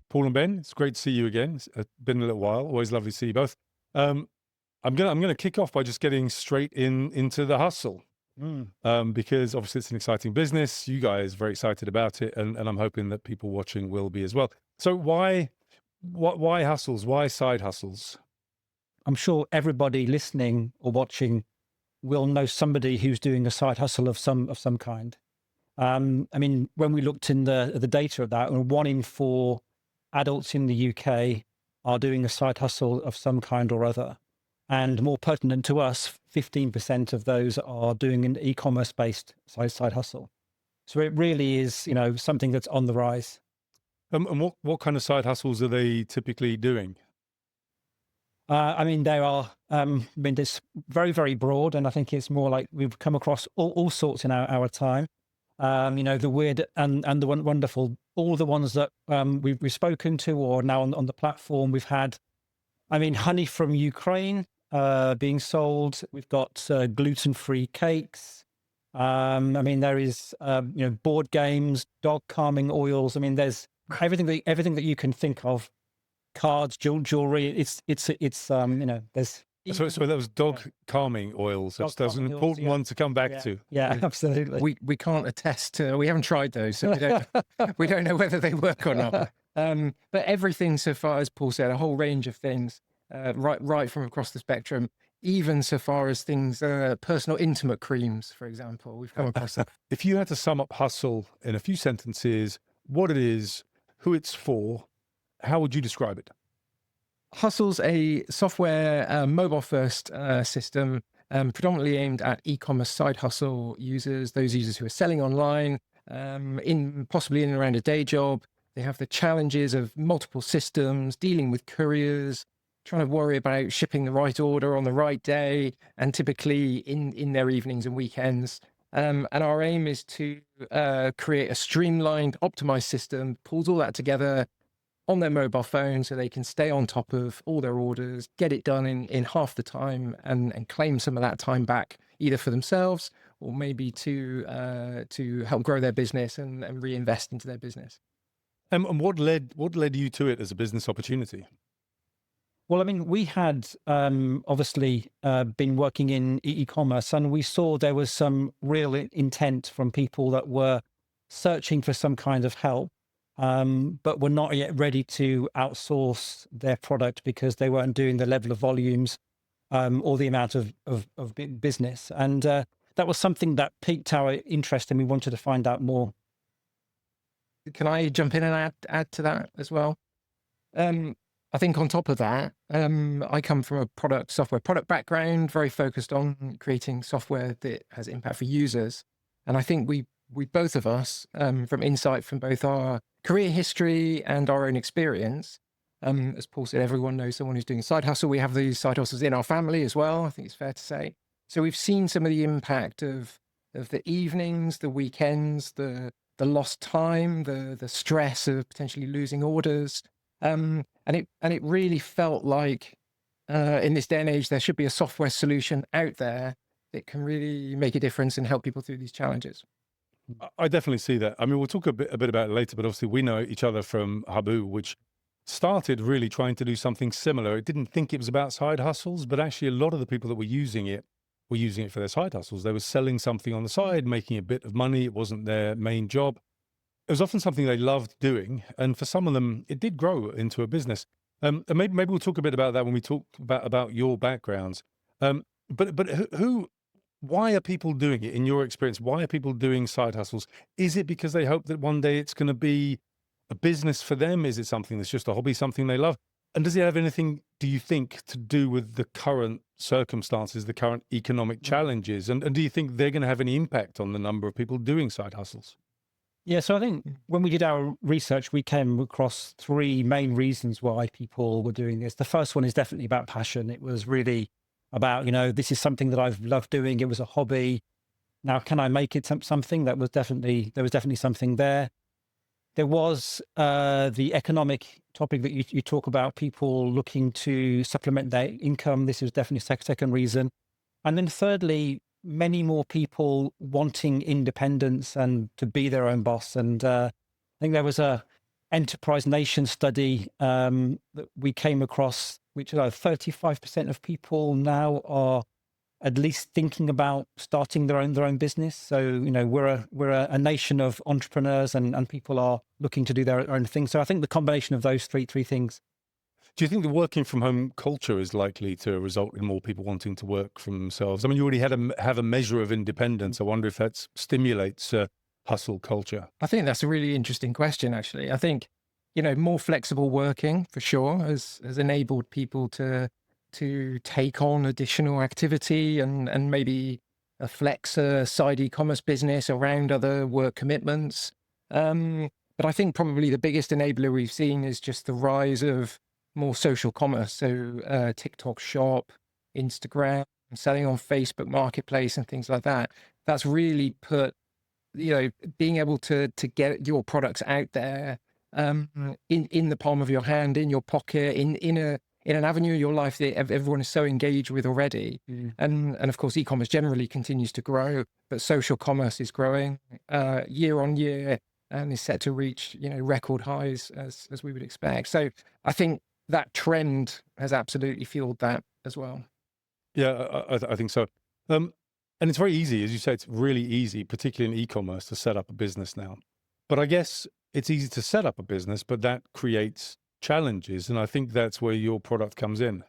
Paul and Ben, it's great to see you again. It's been a little while. Always lovely to see you both. Um, I'm gonna kick off by just getting straight into the hustle, Mm. because obviously it's an exciting business. You guys are very excited about it, and I'm hoping that people watching will be as well. So why hustles? Why side hustles? I'm sure everybody listening or watching will know somebody who's doing a side hustle of some kind. I mean, when we looked in the data of that, and 1 in 4 adults in the UK are doing a side hustle of some kind or other. And more pertinent to us, 15% of those are doing an e-commerce based side hustle. So it really is, something that's on the rise. And what kind of side hustles are they typically doing? I mean, it's very, very broad, and I think it's more like we've come across all sorts in our time. The weird and the wonderful, all the ones that we've spoken to or now on the platform. We've had, I mean, honey from Ukraine being sold. We've got gluten-free cakes. I mean, there is, board games, dog calming oils. I mean, there's everything that you can think of. Cards, jewelry. There's So that was dog yeah, calming oils. dog That's an calming oils. important Yeah, one to come back yeah, to. yeah, absolutely. We can't attest to. We haven't tried those, so we don't know whether they work or not. But everything so far, as Paul said, a whole range of things, right from across the spectrum, even so far as things, personal intimate creams, for example. We've come across that. If you had to sum up Hustle in a few sentences, what it is, who it's for, how would you describe it? Hustle's a software mobile first system, predominantly aimed at e-commerce side hustle users, those users who are selling online, possibly in and around a day job. They have the challenges of multiple systems, dealing with couriers, trying to worry about shipping the right order on the right day, and typically in their evenings and weekends. And our aim is to create a streamlined, optimized system, pulls all that together on their mobile phone so they can stay on top of all their orders, get it done in half the time, and claim some of that time back, either for themselves or maybe to help grow their business and reinvest into their business. And what led you to it as a business opportunity? Well, I mean, we had obviously been working in e-commerce, and we saw there was some real intent from people that were searching for some kind of help, but were not yet ready to outsource their product because they weren't doing the level of volumes or the amount of business. And that was something that piqued our interest, and we wanted to find out more. Can I jump in and add to that as well? I think on top of that, I come from a software product background, very focused on creating software that has impact for users. And I think we both of us, from insight from both our career history and our own experience, as Paul said, everyone knows someone who's doing a side hustle. We have these side hustles in our family as well, I think it's fair to say. So we've seen some of the impact of the evenings, the weekends, the lost time, the stress of potentially losing orders. And it really felt like in this day and age, there should be a software solution out there that can really make a difference and help people through these challenges. I definitely see that. I mean, we'll talk a bit about it later, but obviously we know each other from Habu, which started really trying to do something similar. It didn't think it was about side hustles, but actually a lot of the people that were using it for their side hustles. They were selling something on the side, making a bit of money. It wasn't their main job. It was often something they loved doing, and for some of them, it did grow into a business. And maybe we'll talk a bit about that when we talk about your backgrounds. But why are people doing it in your experience? Why are people doing side hustles? Is it because they hope that one day it's going to be a business for them? Is it something that's just a hobby, something they love? And does it have anything, do you think, to do with the current circumstances, the current economic challenges? And do you think they're going to have any impact on the number of people doing side hustles? Yeah, so I think when we did our research, we came across 3 main reasons why people were doing this. The first one is definitely about passion. It was really about, this is something that I've loved doing. It was a hobby. Now, can I make it something? There was definitely something there. There was the economic topic that you talk about, people looking to supplement their income. This is definitely a second reason. And then thirdly, many more people wanting independence and to be their own boss. And I think there was a enterprise nation study that we came across, which is 35% of people now are at least thinking about starting their own business. So, you know, we're a nation of entrepreneurs, and people are looking to do their own thing. So I think the combination of those three things. Do you think the working from home culture is likely to result in more people wanting to work for themselves? I mean, you already have a measure of independence. I wonder if that stimulates hustle culture. I think that's a really interesting question, actually. I think, you know, more flexible working for sure has enabled people to take on additional activity and maybe flex a side e-commerce business around other work commitments. But I think probably the biggest enabler we've seen is just the rise of more social commerce. So TikTok Shop, Instagram, selling on Facebook Marketplace and things like that. That's really put, you know, being able to get your products out there in the palm of your hand, in your pocket, in an avenue of your life that everyone is so engaged with already. And of course, e-commerce generally continues to grow, but social commerce is growing year on year and is set to reach, you know, record highs as we would expect. So I think that trend has absolutely fueled that as well. Yeah, I think so. And it's very easy, as you say, it's really easy, particularly in e-commerce, to set up a business now. But I guess it's easy to set up a business, but that creates challenges. And I think that's where your product comes in.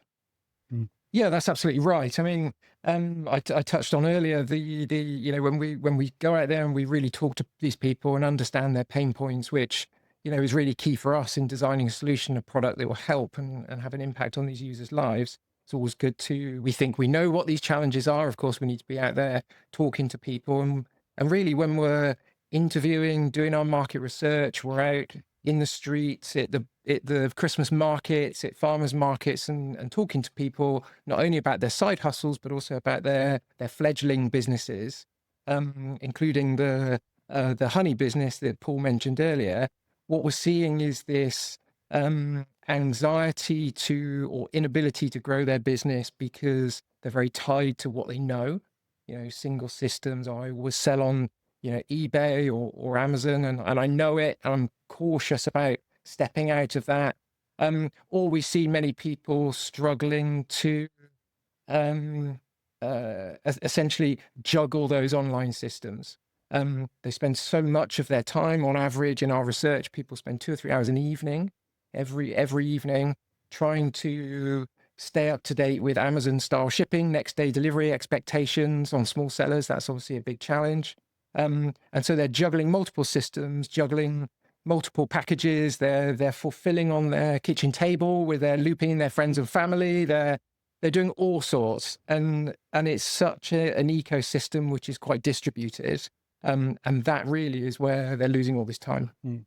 Yeah, that's absolutely right. I mean, I touched on earlier the you know, when we go out there and we really talk to these people and understand their pain points, which, you know, is really key for us in designing a solution, a product that will help and have an impact on these users' lives. It's always good we think we know what these challenges are. Of course, we need to be out there talking to people. And really, when we're interviewing, doing our market research, we're out in the streets, at the Christmas markets, at farmers markets, and talking to people, not only about their side hustles, but also about their fledgling businesses, including the honey business that Paul mentioned earlier. What we're seeing is this anxiety or inability to grow their business because they're very tied to what they know. You know, single systems. I always sell on, you know, eBay or Amazon, and I know it, and I'm cautious about stepping out of that. Or we see many people struggling to essentially juggle those online systems. They spend so much of their time, on average, in our research, people spend 2 or 3 hours an evening, every evening, trying to stay up to date with Amazon style shipping, next day delivery expectations on small sellers. That's obviously a big challenge. And so they're juggling multiple systems, juggling multiple packages. They're fulfilling on their kitchen table with their looping in their friends and family. They're doing all sorts, and it's such an ecosystem which is quite distributed. And that really is where they're losing all this time. And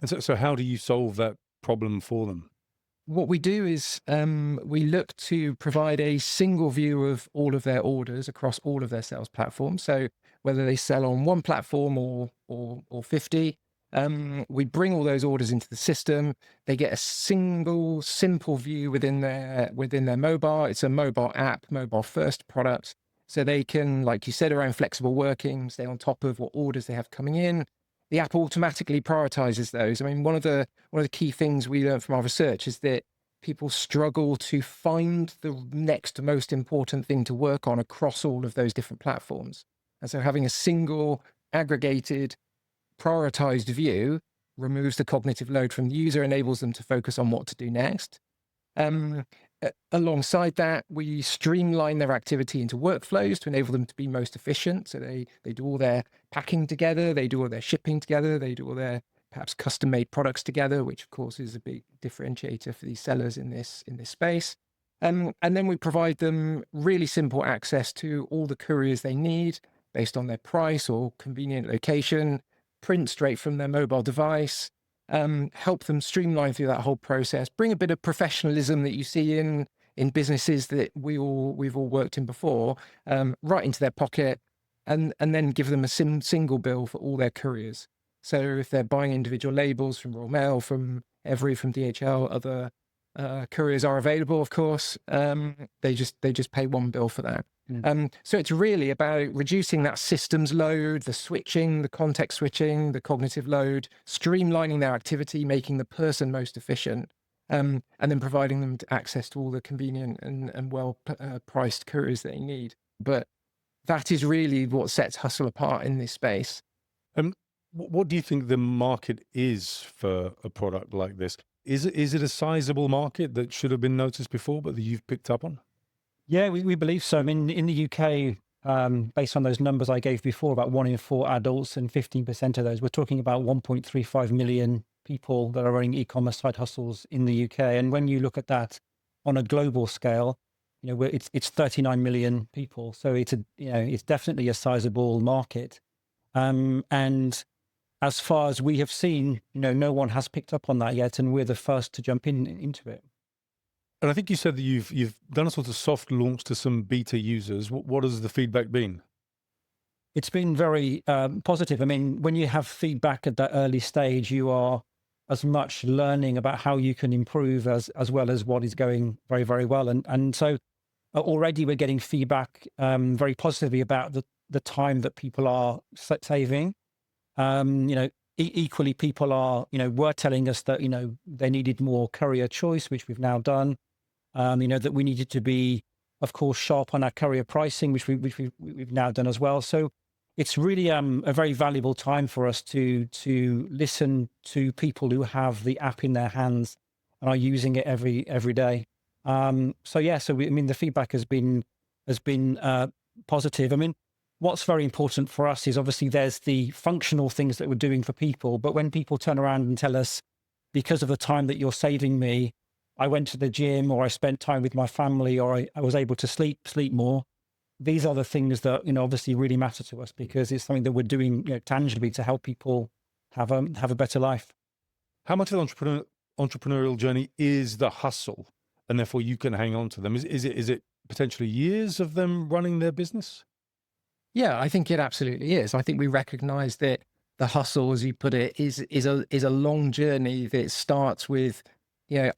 so how do you solve that problem for them? What we do is we look to provide a single view of all of their orders across all of their sales platforms. So whether they sell on one platform or 50, we bring all those orders into the system. They get a single, simple view within their mobile. It's a mobile app, mobile first product. So they can, like you said, around flexible working, stay on top of what orders they have coming in. The app automatically prioritizes those. I mean, one of the key things we learned from our research is that people struggle to find the next most important thing to work on across all of those different platforms. And so having a single, aggregated, prioritized view removes the cognitive load from the user, enables them to focus on what to do next. Alongside that, we streamline their activity into workflows to enable them to be most efficient. So they do all their packing together, they do all their shipping together, they do all their perhaps custom-made products together, which of course is a big differentiator for these sellers in this space. And then we provide them really simple access to all the couriers they need based on their price or convenient location, print straight from their mobile device. Help them streamline through that whole process, bring a bit of professionalism that you see in businesses that we've all worked in before, right into their pocket, and then give them a single bill for all their couriers. So if they're buying individual labels from Royal Mail, from Every, from DHL, other couriers are available, of course. They just pay one bill for that. So it's really about reducing that systems load, the switching, the context switching, the cognitive load, streamlining their activity, making the person most efficient, and then providing them access to all the convenient and well priced couriers they need. But that is really what sets Hustle apart in this space. What do you think the market is for a product like this? Is it a sizable market that should have been noticed before, but that you've picked up on? Yeah, we believe so. I mean, in the UK, based on those numbers I gave before, about 1 in 4 adults and 15% of those, we're talking about 1.35 million people that are running e-commerce side hustles in the UK. And when you look at that on a global scale, it's 39 million people. So it's definitely a sizable market. And as far as we have seen, no one has picked up on that yet, and we're the first to jump into it. And I think you said that you've done a sort of soft launch to some beta users. What has the feedback been? It's been very positive. I mean, when you have feedback at that early stage, you are as much learning about how you can improve as well as what is going very, very well. And so already we're getting feedback very positively about the time that people are saving. Equally, people are, were telling us that, they needed more courier choice, which we've now done. That we needed to be, of course, sharp on our courier pricing, which we've now done as well. So it's really a very valuable time for us to listen to people who have the app in their hands and are using it every day. The feedback has been positive. I mean, what's very important for us is obviously there's the functional things that we're doing for people, but when people turn around and tell us, because of the time that you're saving me, I went to the gym, or I spent time with my family, or I was able to sleep more. These are the things that, obviously really matter to us, because it's something that we're doing tangibly to help people have a better life. How much of the entrepreneurial journey is the hustle, and therefore you can hang on to them? Is it potentially years of them running their business? Yeah, I think it absolutely is. I think we recognize that the hustle, as you put it, is a long journey that starts with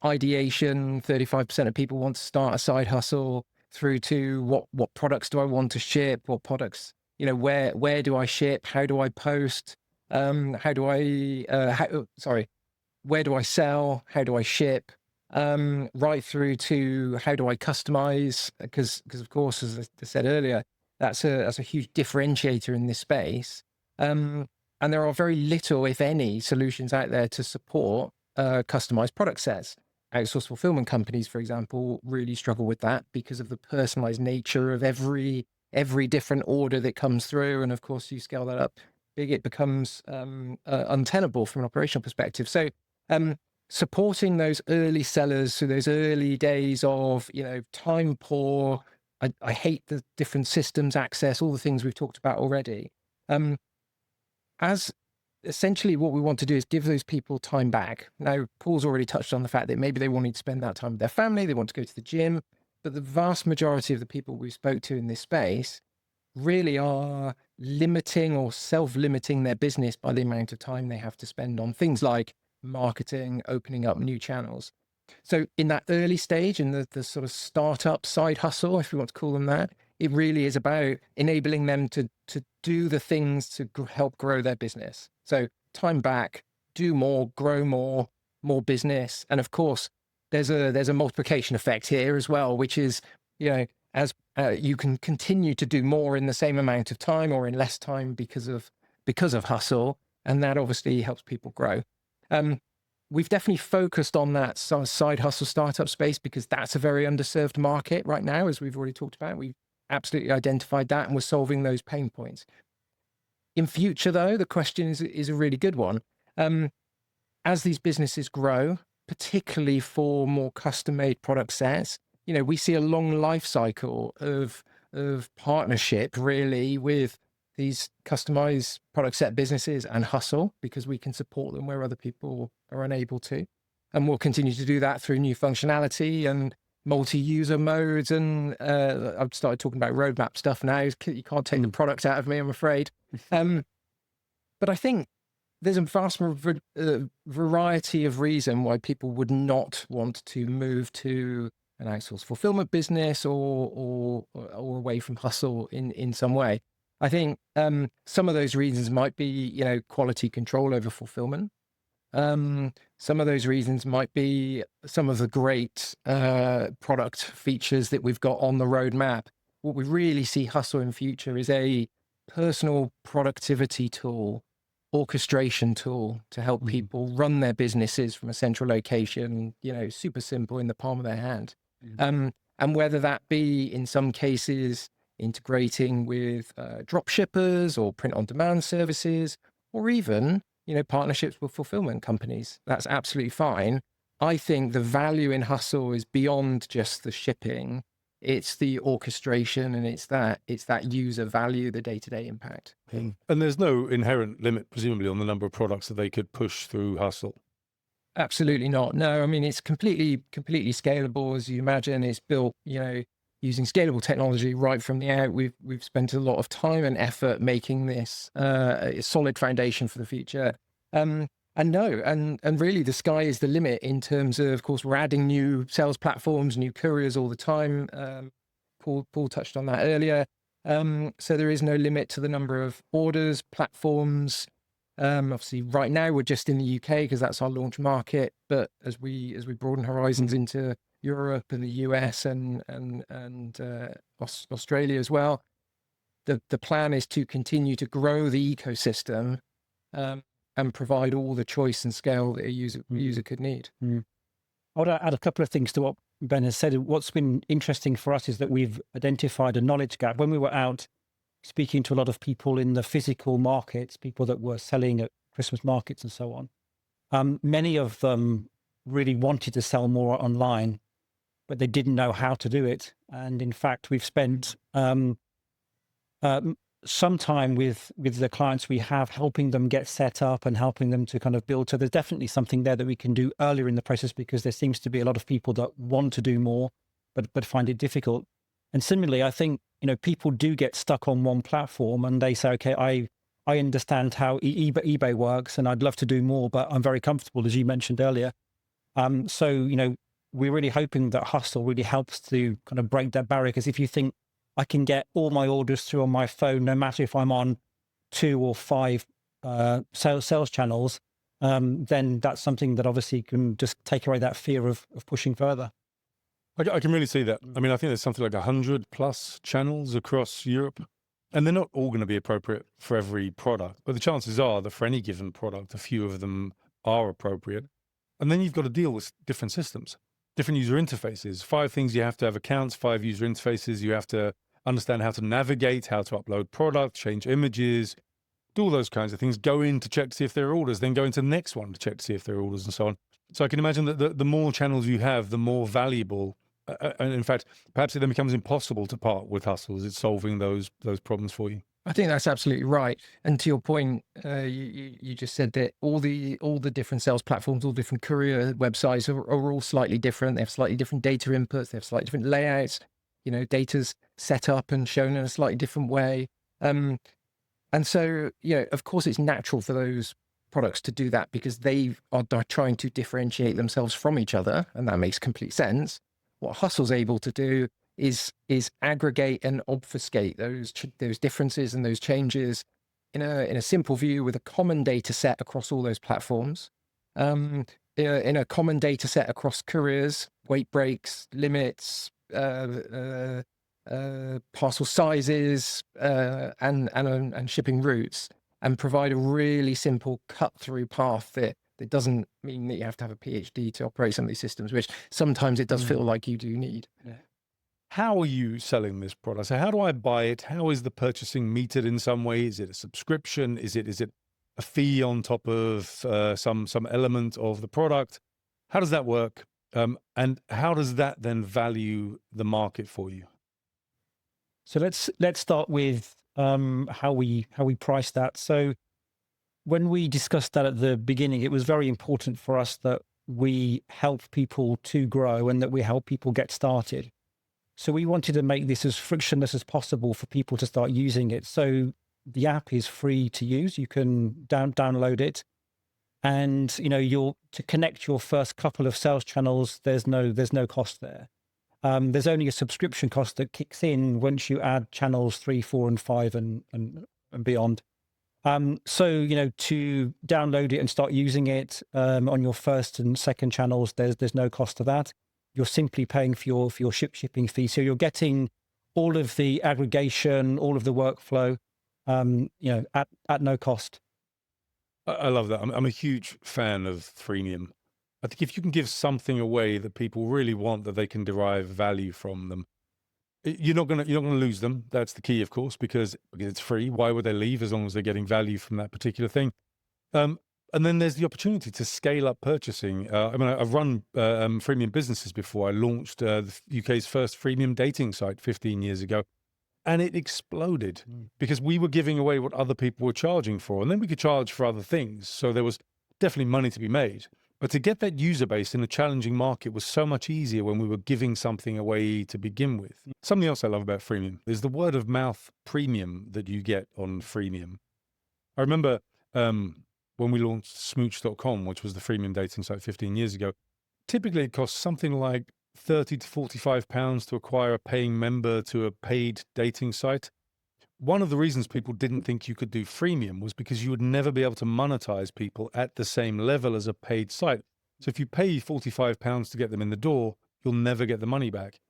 ideation. 35% of people want to start a side hustle, through to what products do I want to ship? What products, where do I ship? How do I post? Where do I sell? How do I ship? Right through to how do I customize? Because of course, as I said earlier, that's a huge differentiator in this space. And there are very little, if any, solutions out there to support customized product sets. Outsourced fulfillment companies, for example, really struggle with that because of the personalized nature of every different order that comes through. And of course, you scale that up big, it becomes untenable from an operational perspective. So supporting those early sellers through those early days of, time poor, I hate the different systems access, all the things we've talked about already. As essentially what we want to do is give those people time back. Now, Paul's already touched on the fact that maybe they wanted to spend that time with their family, they want to go to the gym, but the vast majority of the people we spoke to in this space really are limiting or self-limiting their business by the amount of time they have to spend on things like marketing, opening up new channels. So in that early stage, in the sort of startup side hustle, if we want to call them that, it really is about enabling them to do the things to help grow their business. So time back, do more, grow more business. And of course, there's a multiplication effect here as well, which is, as you can continue to do more in the same amount of time or in less time because of hustle. And that obviously helps people grow. We've definitely focused on that side hustle startup space because that's a very underserved market right now, as we've already talked about. We've absolutely identified that and we're solving those pain points. In future, though, the question is a really good one. As these businesses grow, particularly for more custom-made product sets, we see a long life cycle of partnership, really, with these customized product set businesses and Hustle, because we can support them where other people are unable to. And we'll continue to do that through new functionality and multi-user modes. And I've started talking about roadmap stuff now. You can't take the product out of me, I'm afraid. But I think there's a vast variety of reason why people would not want to move to an outsourced fulfillment business or away from Hustle in some way. I think some of those reasons might be, quality control over fulfillment. Some of those reasons might be some of the great product features that we've got on the roadmap. What we really see Hustle in future is a personal productivity tool, orchestration tool to help people run their businesses from a central location, super simple in the palm of their hand. And whether that be in some cases integrating with drop shippers or print on demand services, or even, partnerships with fulfillment companies, that's absolutely fine. I think the value in Hustle is beyond just the shipping. It's the orchestration, and it's that user value, the day-to-day impact. And there's no inherent limit, presumably, on the number of products that they could push through Hustle. Absolutely not. No, I mean, it's completely scalable, as you imagine. It's built, using scalable technology right from the out. We've spent a lot of time and effort making this a solid foundation for the future. And really the sky is the limit in terms of course, we're adding new sales platforms, new couriers all the time. Paul touched on that earlier. So there is no limit to the number of orders, platforms. Obviously right now we're just in the UK because that's our launch market. But as we broaden horizons into Europe and the US and Australia as well, the plan is to continue to grow the ecosystem and provide all the choice and scale that a user could need. I want to add a couple of things to what Ben has said. What's been interesting for us is that we've identified a knowledge gap. When we were out speaking to a lot of people in the physical markets, people that were selling at Christmas markets and so on, many of them really wanted to sell more online, but they didn't know how to do it. And in fact, we've spent some time with the clients we have, helping them get set up and helping them to kind of build. So there's definitely something there that we can do earlier in the process, because there seems to be a lot of people that want to do more, but find it difficult. And similarly, I think, people do get stuck on one platform and they say, okay, I understand how eBay works and I'd love to do more, but I'm very comfortable, as you mentioned earlier. So, we're really hoping that Hustle really helps to kind of break that barrier. Because if you think I can get all my orders through on my phone, no matter if I'm on 2 or 5 sales channels, then that's something that obviously can just take away that fear of pushing further. I can really see that. I mean, I think there's something like 100 plus channels across Europe, and they're not all going to be appropriate for every product, but the chances are that for any given product, a few of them are appropriate. And then you've got to deal with different systems, different user interfaces. 5 things you have to have accounts, 5 user interfaces. You have to understand how to navigate, how to upload product, change images, do all those kinds of things, go in to check to see if there are orders, then go into the next one to check to see if there are orders and so on. So I can imagine that the more channels you have, the more valuable, and in fact, perhaps it then becomes impossible to part with Hustle as it's solving those problems for you. I think that's absolutely right. And to your point, you just said that all the different sales platforms, all different courier websites are all slightly different. They have slightly different data inputs. They have slightly different layouts. Data's set up and shown in a slightly different way. And so, of course, it's natural for those products to do that because they are trying to differentiate themselves from each other, and that makes complete sense. What Hustle's able to do is aggregate and obfuscate those differences and those changes in a simple view with a common data set across all those platforms, in a common data set across couriers, weight breaks, limits, parcel sizes, and shipping routes, and provide a really simple cut-through path that doesn't mean that you have to have a PhD to operate some of these systems, which sometimes it does feel like you do need. Yeah. How are you selling this product? So how do I buy it? How is the purchasing metered in some way? Is it a subscription? Is it a fee on top of some element of the product? How does that work? And how does that then value the market for you? So let's start with how we price that. So when we discussed that at the beginning, it was very important for us that we help people to grow and that we help people get started. So we wanted to make this as frictionless as possible for people to start using it. So the app is free to use. You can download it, and to connect your first couple of sales channels, there's no cost there. there's only a subscription cost that kicks in once you add channels 3, 4, and 5 and beyond. So, you know, to download it and start using it on your first and second channels, there's no cost to that. You're simply paying for your shipping fee. So you're getting all of the aggregation, all of the workflow, you know, at no cost. I love that. I'm a huge fan of freemium. I think if you can give something away that people really want, that they can derive value from them, you're not gonna lose them. That's the key, of course, because it's free. Why would they leave as long as they're getting value from that particular thing? And then there's the opportunity to scale up purchasing. I mean, I've run freemium businesses before. I launched the UK's first freemium dating site 15 years ago, and it exploded because we were giving away what other people were charging for, and then we could charge for other things. So there was definitely money to be made. But to get that user base in a challenging market was so much easier when we were giving something away to begin with. Something else I love about freemium is the word of mouth premium that you get on freemium. I remember when we launched smooch.com, which was the freemium dating site 15 years ago, typically it costs something like £30 to £45 to acquire a paying member to a paid dating site. One of the reasons people didn't think you could do freemium was because you would never be able to monetize people at the same level as a paid site. So if you pay £45 to get them in the door, you'll never get the money back.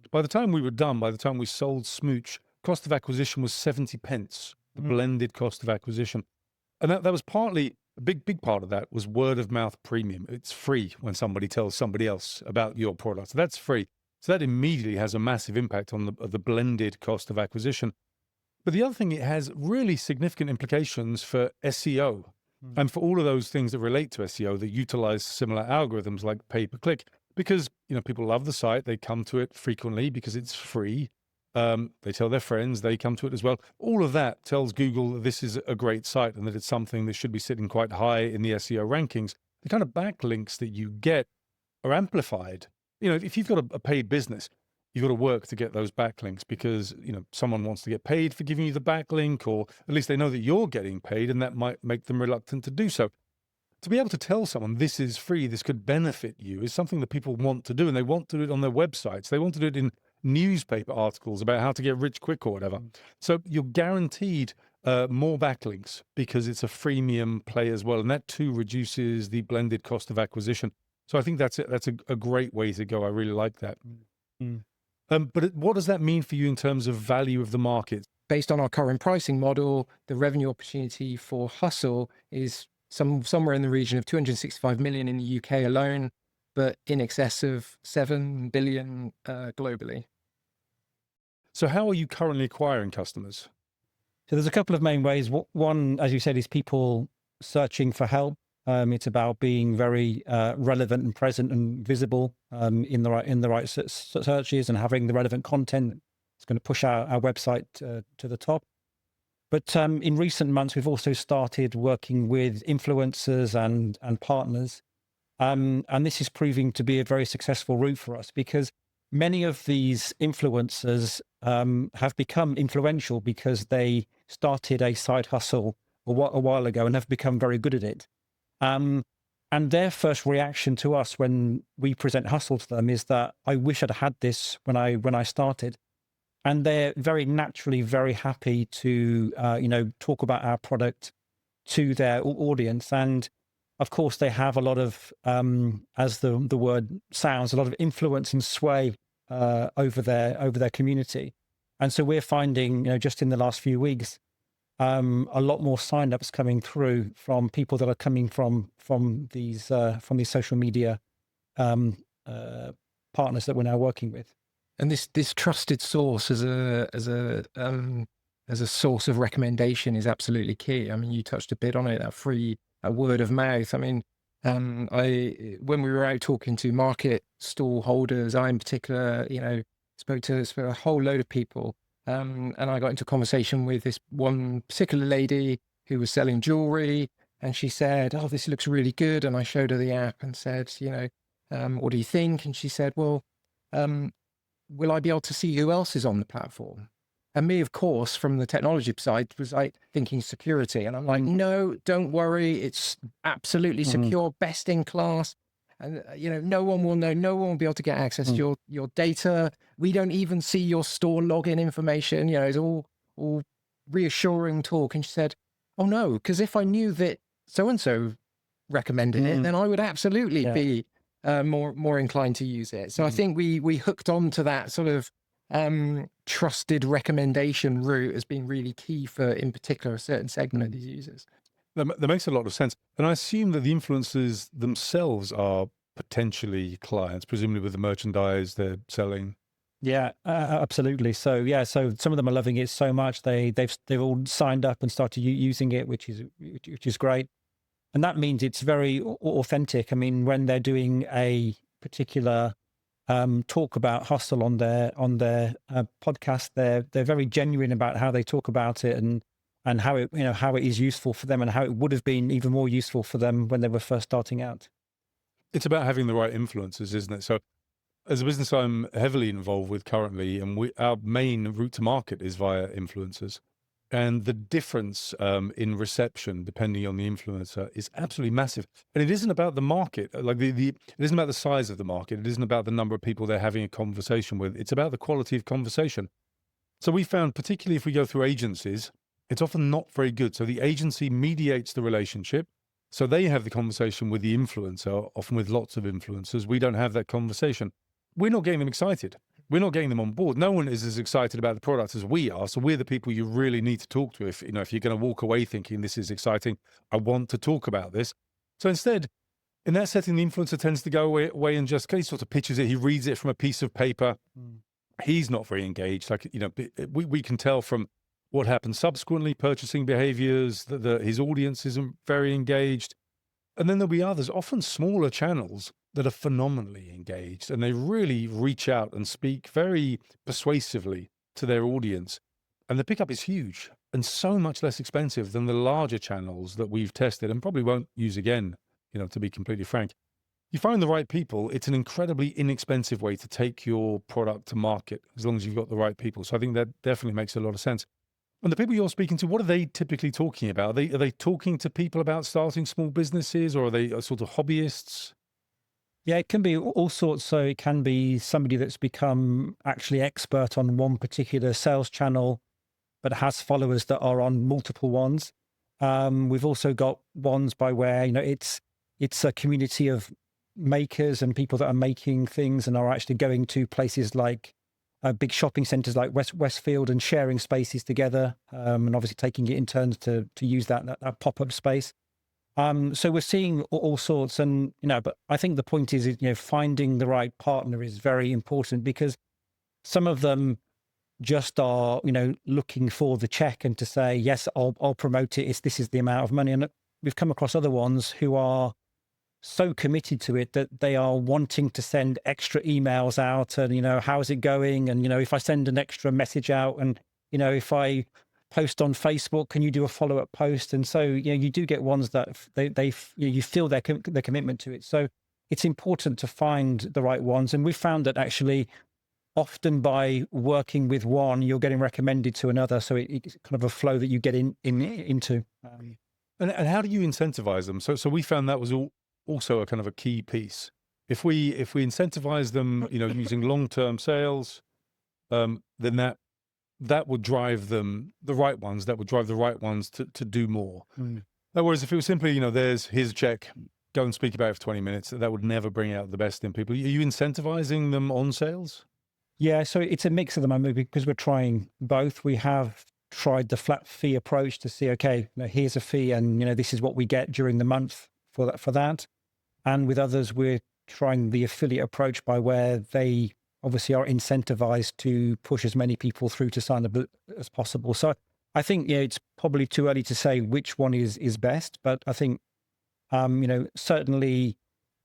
By the time we were done, by the time we sold Smooch, cost of acquisition was 70 pence, the blended cost of acquisition. And that was partly, a big part of that was word of mouth premium. It's free when somebody tells somebody else about your product. So that's free. So that immediately has a massive impact on the blended cost of acquisition. But the other thing, it has really significant implications for SEO and for all of those things that relate to SEO that utilize similar algorithms like pay-per-click, because, you know, people love the site. They come to it frequently because it's free. They tell their friends, they come to it as well. All of that tells Google that this is a great site and that it's something that should be sitting quite high in the SEO rankings. The kind of backlinks that you get are amplified. You know, if you've got a paid business, you've got to work to get those backlinks because, you know, someone wants to get paid for giving you the backlink, or at least they know that you're getting paid, and that might make them reluctant to do so. To be able to tell someone this is free, this could benefit you, is something that people want to do, and they want to do it on their websites. They want to do it in newspaper articles about how to get rich quick or whatever. So you're guaranteed more backlinks because it's a freemium play as well, and that too reduces the blended cost of acquisition. So I think that's a great way to go. I really like that. But what does that mean for you in terms of value of the market? Based on our current pricing model, the revenue opportunity for Hustl is somewhere in the region of 265 million in the UK alone, but in excess of 7 billion globally. So how are you currently acquiring customers? So there's a couple of main ways. One, as you said, is people searching for help. It's about being very relevant and present and visible in the right searches, and having the relevant content. It's going to push our website to the top. But in recent months, we've also started working with influencers and partners. And this is proving to be a very successful route for us, because many of these influencers have become influential because they started a side hustle a while ago and have become very good at it. And their first reaction to us when we present Hustl to them is that, I wish I'd had this when I started. And they're very naturally very happy to talk about our product to their audience. And of course, they have a lot of, as the word sounds, a lot of influence and sway over their community. And so we're finding, just in the last few weeks, a lot more signups coming through from people that are coming from these social media partners that we're now working with. And this trusted source as a source of recommendation is absolutely key. I mean, you touched a bit on it, that free word of mouth. I mean, when we were out talking to market stall holders, I in particular, spoke to a whole load of people. And I got into conversation with this one particular lady who was selling jewelry, and she said, "Oh, this looks really good." And I showed her the app and said, "What do you think?" And she said, "Well, will I be able to see who else is on the platform?" And me, of course, from the technology side, was like thinking security. And I'm like, "No, don't worry. It's absolutely secure, best in class." and no one will know, no one will be able to get access to your data. We don't even see your store login information. It's all reassuring talk. And she said, oh no, because if I knew that so and so recommended it, then I would absolutely be more inclined to use it. So I think we hooked on to that sort of trusted recommendation route as being really key for, in particular, a certain segment of these users. That makes a lot of sense. And I assume that the influencers themselves are potentially clients, presumably with the merchandise they're selling. Yeah, absolutely. So so some of them are loving it so much they've all signed up and started using it, which is great. And that means it's very authentic. I mean, when they're doing a particular talk about Hustl on their podcast, they're very genuine about how they talk about it and how it how it is useful for them and how it would have been even more useful for them when they were first starting out. It's about having the right influencers, isn't it? So as a business I'm heavily involved with currently, and our main route to market is via influencers. And the difference in reception, depending on the influencer, is absolutely massive. And it isn't about the market, it isn't about the size of the market. It isn't about the number of people they're having a conversation with. It's about the quality of conversation. So we found, particularly if we go through agencies, it's often not very good. So the agency mediates the relationship. So they have the conversation with the influencer, often with lots of influencers. We don't have that conversation. We're not getting them excited. We're not getting them on board. No one is as excited about the product as we are. So we're the people you really need to talk to. If you're going to walk away thinking this is exciting, I want to talk about this. So instead, in that setting, the influencer tends to go away and just, he sort of pitches it. He reads it from a piece of paper. He's not very engaged. We can tell from what happens subsequently, purchasing behaviors, that his audience isn't very engaged. And then there'll be others, often smaller channels, that are phenomenally engaged, and they really reach out and speak very persuasively to their audience. And the pickup is huge and so much less expensive than the larger channels that we've tested and probably won't use again, to be completely frank. You find the right people, it's an incredibly inexpensive way to take your product to market, as long as you've got the right people. So I think that definitely makes a lot of sense. And the people you're speaking to, what are they typically talking about? Are they talking to people about starting small businesses, or are they sort of hobbyists? Yeah, it can be all sorts. So it can be somebody that's become actually expert on one particular sales channel, but has followers that are on multiple ones. We've also got ones by where, it's a community of makers and people that are making things and are actually going to places like big shopping centers like Westfield and sharing spaces together, and obviously taking it in turns to use that pop-up space. So we're seeing all sorts, and but I think the point is, finding the right partner is very important, because some of them just are, looking for the check and to say, yes, I'll promote it. This is the amount of money. And we've come across other ones who are so committed to it that they are wanting to send extra emails out and, how's it going? And, if I send an extra message out and, if I post on Facebook, can you do a follow-up post? And so, you do get ones that you feel their commitment to it. So it's important to find the right ones. And we've found that actually often by working with one, you're getting recommended to another. So it's kind of a flow that you get into. And how do you incentivize them? So we found that was also a kind of a key piece. If we incentivize them, using long-term sales, then that would drive them, the right ones, that would drive the right ones to do more. Whereas if it was simply, here's a check, go and speak about it for 20 minutes, that would never bring out the best in people. Are you incentivizing them on sales? Yeah, so it's a mix at the moment because we're trying both. We have tried the flat fee approach to see, okay, here's a fee and, this is what we get during the month for that. And with others, we're trying the affiliate approach by where they obviously are incentivized to push as many people through to sign up as possible. So I think, it's probably too early to say which one is best, but I think, certainly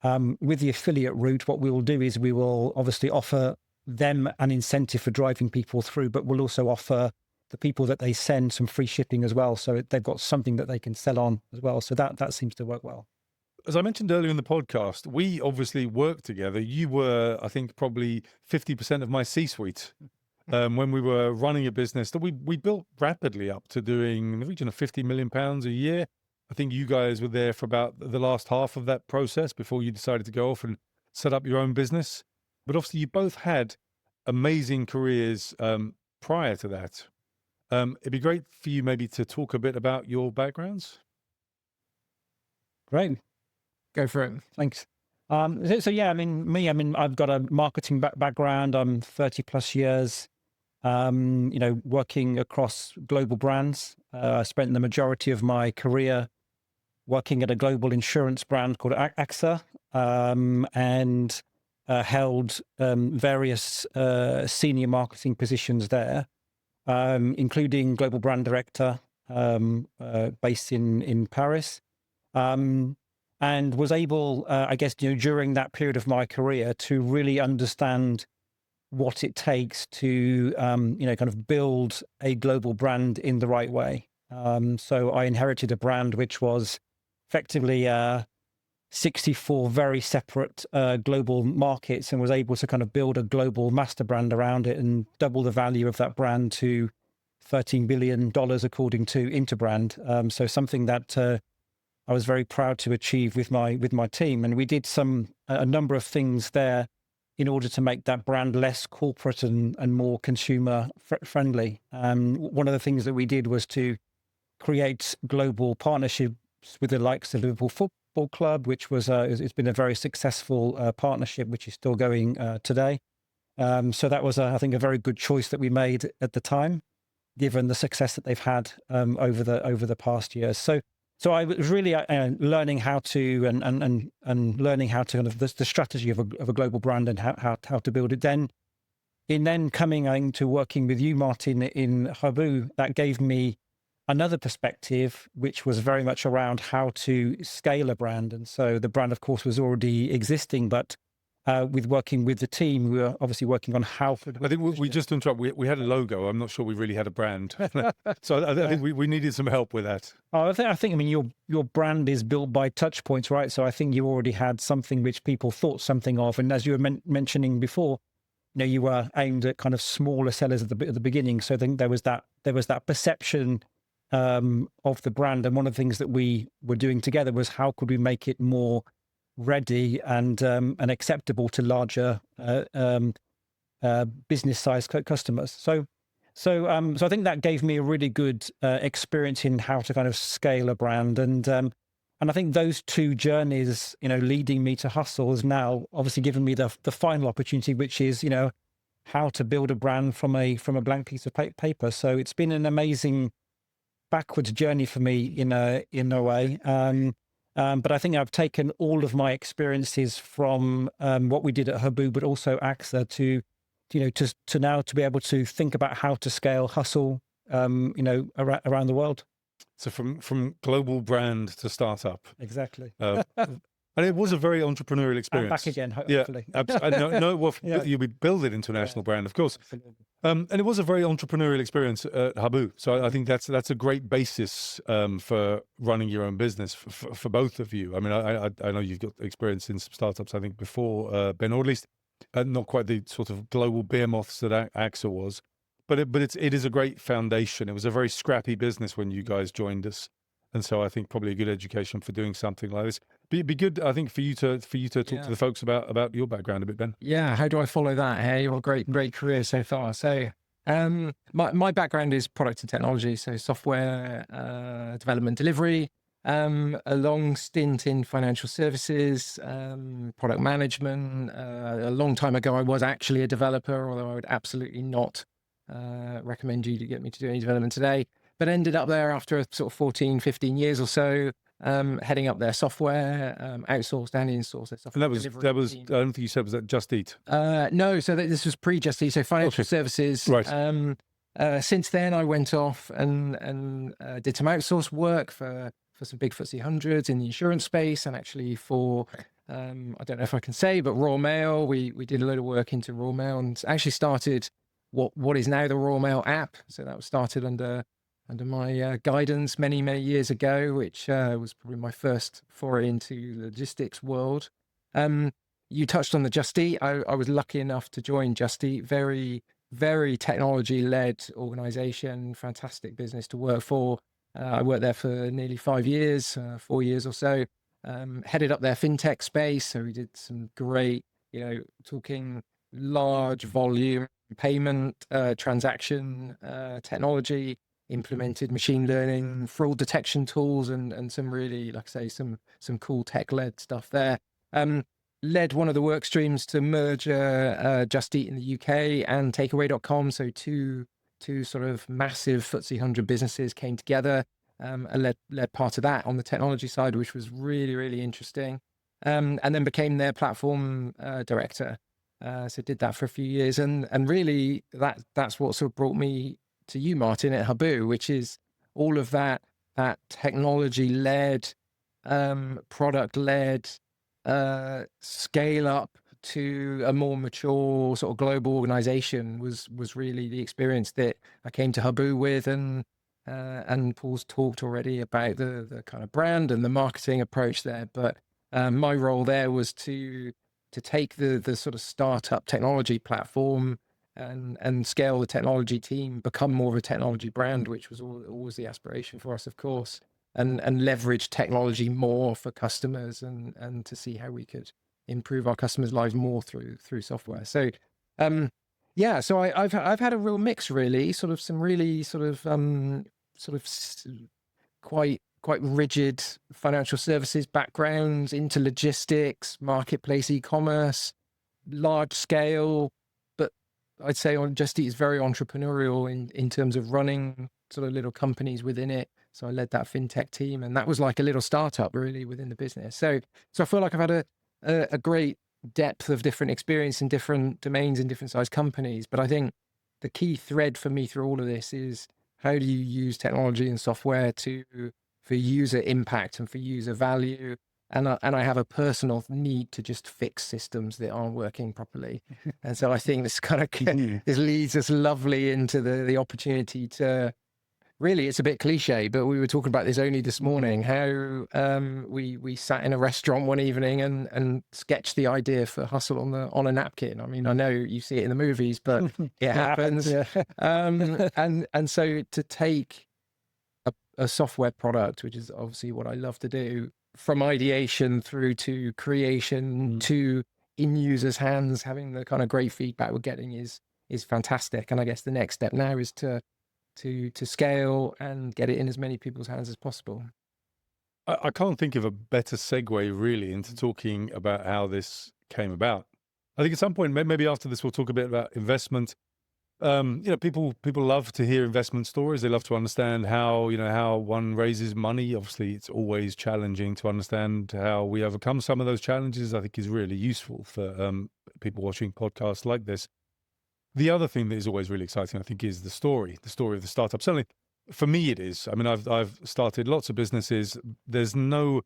with the affiliate route, what we will do is we will obviously offer them an incentive for driving people through, but we'll also offer the people that they send some free shipping as well. So they've got something that they can sell on as well. So that seems to work well. As I mentioned earlier in the podcast, we obviously worked together. You were, I think, probably 50% of my C-suite when we were running a business that we built rapidly up to doing in the region of £50 million a year. I think you guys were there for about the last half of that process before you decided to go off and set up your own business. But obviously, you both had amazing careers prior to that. It'd be great for you maybe to talk a bit about your backgrounds. Great. Go for it. Thanks. So yeah, I mean, I've got a marketing background. I'm 30 plus years, working across global brands. I spent the majority of my career working at a global insurance brand called AXA, and held various senior marketing positions there, including global brand director, based in Paris. And was able, I guess, during that period of my career to really understand what it takes to, kind of build a global brand in the right way. So I inherited a brand which was effectively 64 very separate global markets, and was able to kind of build a global master brand around it and double the value of that brand to $13 billion according to Interbrand. So something that I was very proud to achieve with my team, and we did a number of things there in order to make that brand less corporate and more consumer friendly. One of the things that we did was to create global partnerships with the likes of Liverpool Football Club, which was it's been a very successful partnership, which is still going today. So that was, I think, a very good choice that we made at the time, given the success that they've had over the past years. So I was really learning how to and learning how to kind of the strategy of a global brand and how to build it. Then coming into working with you, Martin, in Habu, that gave me another perspective, which was very much around how to scale a brand. And so the brand, of course, was already existing, but with working with the team, we were obviously working on how. I think we just interrupt. We had a logo. I'm not sure we really had a brand, so I think we needed some help with that. Oh, I think. I mean, your brand is built by touch points, right? So I think you already had something which people thought something of, and as you were mentioning before, you were aimed at kind of smaller sellers at the beginning. So I think there was that perception of the brand, and one of the things that we were doing together was how could we make it more ready and acceptable to larger business size customers. So I think that gave me a really good experience in how to kind of scale a brand, and I think those two journeys, leading me to Hustl, has now obviously given me the final opportunity, which is how to build a brand from a blank piece of paper. So it's been an amazing backwards journey for me in a way. But I think I've taken all of my experiences from what we did at Habu, but also AXA to now to be able to think about how to scale Hustl, around the world. So from global brand to startup. Exactly. And it was a very entrepreneurial experience. And back again, hopefully. Yeah, absolutely. You'll be building international brand, of course. Absolutely. And it was a very entrepreneurial experience at Habu. So I think that's a great basis for running your own business for both of you. I mean, I know you've got experience in some startups, I think, before Ben, or at least not quite the sort of global behemoths that AXA was. But it is a great foundation. It was a very scrappy business when you guys joined us. And so I think probably a good education for doing something like this. But it'd be good, I think, for you to talk to the folks about your background a bit, Ben. Yeah, how do I follow that? Hey, well, great career so far. So my background is product and technology, so software development, delivery, a long stint in financial services, product management. A long time ago, I was actually a developer, although I would absolutely not recommend you to get me to do any development today. But ended up there after sort of 14, 15 years or so, heading up their software, outsourced and insourced their software. And that was I don't think you said, was that Just Eat? No, so this was pre-Just Eat, so financial services. Right. Since then, I went off and did some outsourced work for some big FTSE 100s in the insurance space, and actually for, I don't know if I can say, but Royal Mail. We did a load of work into Royal Mail and actually started what is now the Royal Mail app. So that was started under my guidance many years ago, which was probably my first foray into the logistics world. You touched on the Just Eat. I was lucky enough to join Just Eat. Very technology-led organization, fantastic business to work for. I worked there for nearly 5 years, 4 years or so. Headed up their fintech space. So we did some great, talking large volume payment transaction technology, implemented machine learning, fraud detection tools, and some really, like I say, some cool tech-led stuff there. Led one of the work streams to merge Just Eat in the UK and Takeaway.com. So two sort of massive FTSE 100 businesses came together. And led part of that on the technology side, which was really, really interesting. And then became their platform director. So did that for a few years, and really that's what sort of brought me to you, Martin, at Habu, which is all of that technology-led, product-led scale up to a more mature sort of global organization was really the experience that I came to Habu with, and Paul's talked already about the kind of brand and the marketing approach there. But my role there was to take the sort of startup technology platform and scale the technology team, become more of a technology brand, which was always the aspiration for us, of course, and leverage technology more for customers and to see how we could improve our customers' lives more through software. So so I've had a real mix, really, sort of some really quite rigid financial services backgrounds into logistics, marketplace, e-commerce, large scale. But I'd say on Just Eat is very entrepreneurial in terms of running sort of little companies within it. So I led that fintech team, and that was like a little startup really within the business. So I feel like I've had a great depth of different experience in different domains in different size companies. But I think the key thread for me through all of this is, how do you use technology and software for user impact and for user value? And I have a personal need to just fix systems that aren't working properly. And so I think this kind of this leads us lovely into the opportunity to really, it's a bit cliche, but we were talking about this only this morning, how we sat in a restaurant one evening and sketched the idea for Hustl on a napkin. I mean, I know you see it in the movies, but it happens. Yeah. And so to take a software product, which is obviously what I love to do, from ideation through to creation to in users' hands, having the kind of great feedback we're getting is fantastic. And I guess the next step now is to scale and get it in as many people's hands as possible. I can't think of a better segue really into talking about how this came about. I think at some point, maybe after this, we'll talk a bit about investment. People love to hear investment stories. They love to understand how one raises money. Obviously, it's always challenging to understand how we overcome some of those challenges. I think is really useful for people watching podcasts like this. The other thing that is always really exciting, I think, is the story of the startup. Certainly, for me, it is. I mean, I've started lots of businesses. There's no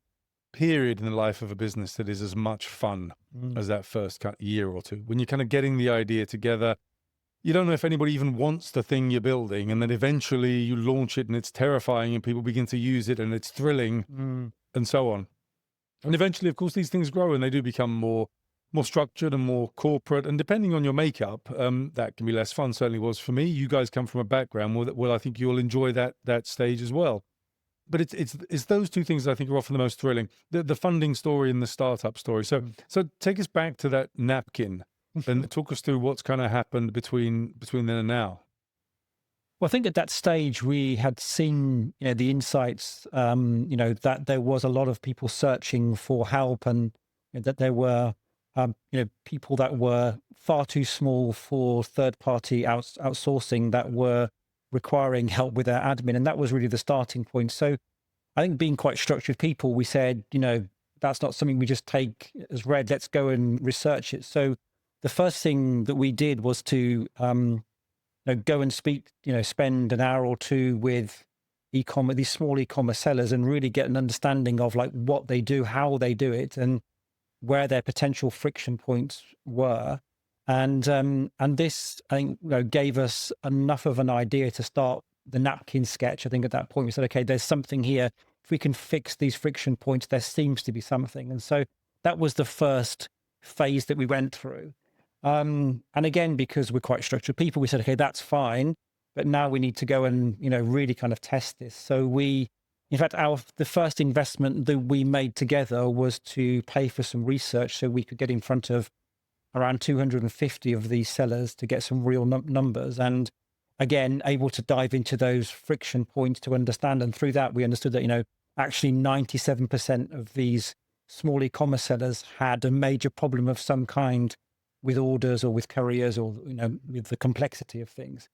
period in the life of a business that is as much fun as that first year or two. When you're kind of getting the idea together, you don't know if anybody even wants the thing you're building, and then eventually you launch it and it's terrifying and people begin to use it and it's thrilling and so on. And eventually, of course, these things grow and they do become more structured and more corporate. And depending on your makeup, that can be less fun. Certainly was for me. You guys come from a background where I think you'll enjoy that stage as well. But it's those two things I think are often the most thrilling: the funding story and the startup story. So take us back to that napkin and talk us through what's kind of happened between then and now. Well, I think at that stage we had seen, the insights, that there was a lot of people searching for help, and that there were, people that were far too small for third-party outsourcing, that were requiring help with their admin, and that was really the starting point. So, I think being quite structured people, we said, that's not something we just take as read. Let's go and research it. So, the first thing that we did was to go and speak, spend an hour or two with e-commerce, these small e-commerce sellers, and really get an understanding of like what they do, how they do it, and where their potential friction points were. And this, I think, gave us enough of an idea to start the napkin sketch. I think at that point we said, okay, there's something here. If we can fix these friction points, there seems to be something. And so that was the first phase that we went through. And again, because we're quite structured people, we said, okay, that's fine. but now we need to go and, really kind of test this. So in fact, the first investment that we made together was to pay for some research so we could get in front of around 250 of these sellers to get some real numbers. And again, able to dive into those friction points to understand. And through that, we understood that, actually 97% of these small e-commerce sellers had a major problem of some kind with orders or with couriers or, with the complexity of things.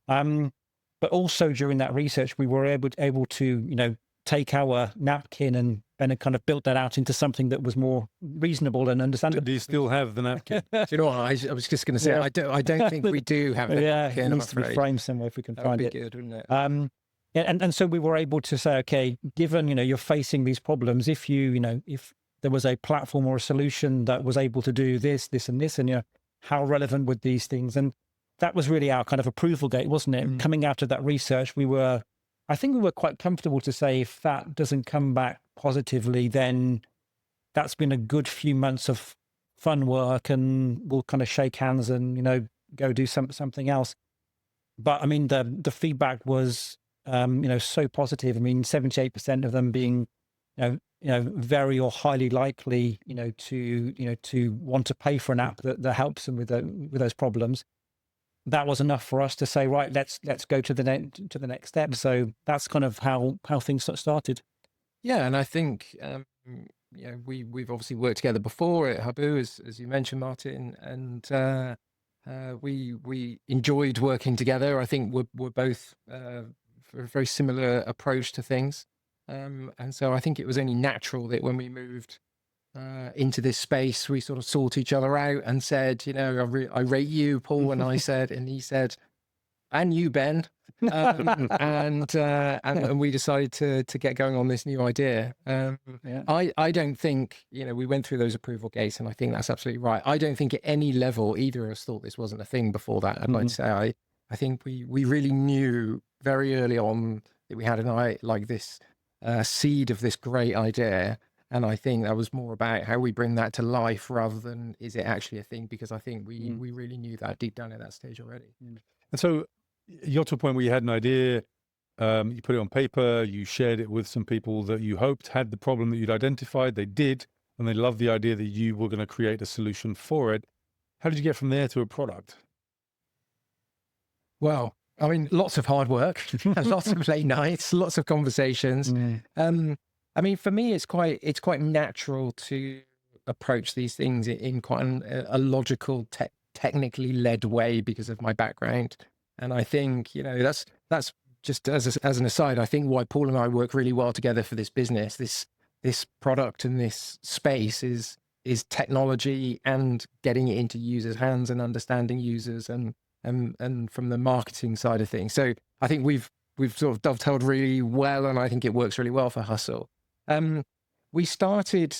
But also during that research, we were able to, take our napkin and kind of built that out into something that was more reasonable and understandable. Do you still have the napkin? Do you know what? I was just going to say, Yeah. I don't think we do have a napkin, it I'm needs to be afraid. framed somewhere if we can That would find be it. good, wouldn't it? And so we were able to say, okay, given, you're facing these problems, if if there was a platform or a solution that was able to do this, this, and this, and, how relevant would these things? And that was really our kind of approval gate, wasn't it? Coming out of that research, I think we were quite comfortable to say if that doesn't come back positively, then that's been a good few months of fun work and we'll kind of shake hands and, go do something else. But I mean, the feedback was, so positive. I mean, 78% of them being, very or highly likely, to want to pay for an app that helps them with those problems. That was enough for us to say, right, let's go to the next step. So that's kind of how things started. Yeah, and I think we've obviously worked together before at Habu, as you mentioned, Martin, and we enjoyed working together. I think we're both for a very similar approach to things, and so I think it was only natural that when we moved into this space, we sort of sought each other out and said, I rate you, Paul, and I said, and he said, and you, Ben, and we decided to get going on this new idea. I don't think, we went through those approval gates, and I think that's absolutely right. I don't think at any level either of us thought this wasn't a thing before that. I'd like to say I think we really knew very early on that we had this seed of this great idea. And I think that was more about how we bring that to life rather than is it actually a thing? Because I think we really knew that deep down at that stage already. And so you're to a point where you had an idea, you put it on paper, you shared it with some people that you hoped had the problem that you'd identified. They did, and they loved the idea that you were going to create a solution for it. How did you get from there to a product? Well, I mean, lots of hard work, lots of late nights, lots of conversations. I mean, for me, it's quite natural to approach these things in quite a logical, technically led way because of my background. And I think, that's just as an aside, I think why Paul and I work really well together for this business, this product and this space is technology and getting it into users' hands and understanding users and from the marketing side of things. So I think we've sort of dovetailed really well, and I think it works really well for Hustl. We started,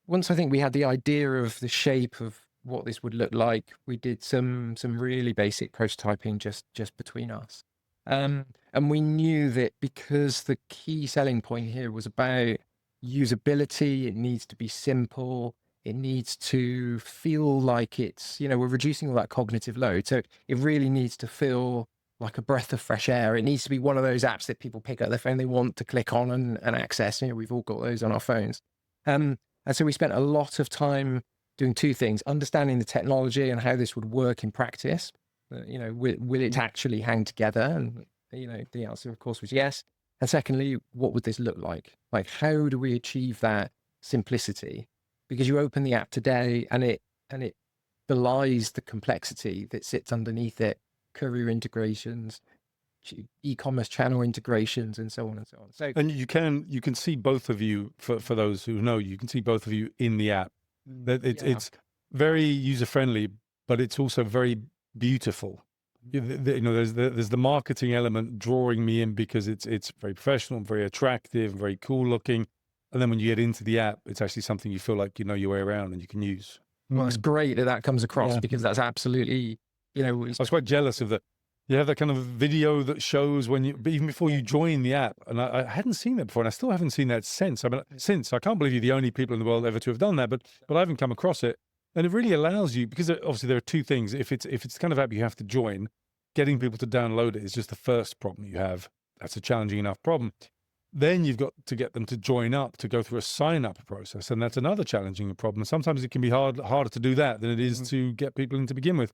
once I think we had the idea of the shape of what this would look like, we did some really basic prototyping just between us. And we knew that because the key selling point here was about usability, it needs to be simple, it needs to feel like it's, we're reducing all that cognitive load. So it really needs to feel like a breath of fresh air. It needs to be one of those apps that people pick up their phone, they want to click on and access. We've all got those on our phones. And so we spent a lot of time doing two things: understanding the technology and how this would work in practice. Will it actually hang together? And, the answer, of course, was yes. And secondly, what would this look like? Like, how do we achieve that simplicity? Because you open the app today and it belies the complexity that sits underneath it. Courier integrations, e-commerce channel integrations, and so on and so on. So, and you can see both of you, for those who know, you can see both of you in the app. That it's very user friendly, but it's also very beautiful. There's the marketing element drawing me in because it's very professional, very attractive, very cool looking. And then when you get into the app, it's actually something you feel like you know your way around and you can use. Well, it's great that comes across because that's absolutely. I was quite jealous of that. You have that kind of video that shows when even before you join the app. And I hadn't seen that before, and I still haven't seen that since. I can't believe you're the only people in the world ever to have done that, but I haven't come across it. And it really allows you, because obviously there are two things. If it's the kind of app you have to join, getting people to download it is just the first problem you have. That's a challenging enough problem. Then you've got to get them to join up, to go through a sign-up process, and that's another challenging problem. Sometimes it can be harder to do that than it is to get people in to begin with.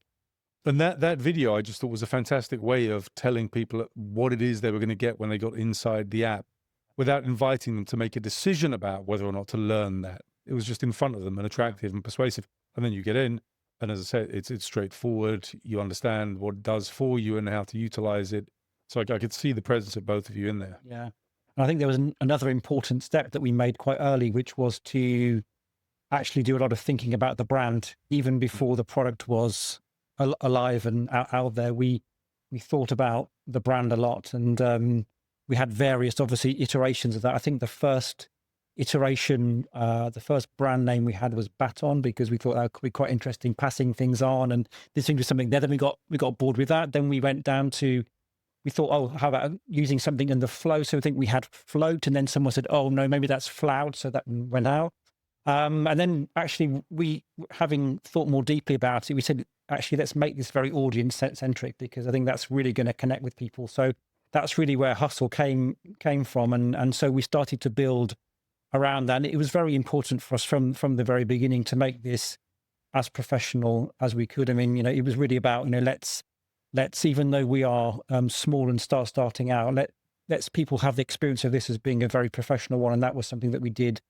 And that video I just thought was a fantastic way of telling people what it is they were going to get when they got inside the app, without inviting them to make a decision about whether or not to learn that. It was just in front of them and attractive and persuasive. And then you get in, and as I said, it's straightforward. You understand what it does for you and how to utilize it. So I could see the presence of both of you in there. Yeah. And I think there was another important step that we made quite early, which was to actually do a lot of thinking about the brand, even before the product was alive and out there. We thought about the brand a lot, and we had various, obviously, iterations of that. I think the first iteration, the first brand name we had was Baton, because we thought that could be quite interesting, passing things on, and this thing was something there. Then we got bored with that. Then we went down to, we thought, oh, how about using something in the flow? So I think we had float, and then someone said, oh no, maybe that's flout. So that went out. And then actually we, having thought more deeply about it, we said, actually, let's make this very audience centric, because I think that's really going to connect with people. So that's really where Hustl came from. And so we started to build around that. And it was very important for us from the very beginning to make this as professional as we could. I mean, it was really about, let's, even though we are small and starting out, let's people have the experience of this as being a very professional one. And that was something that we did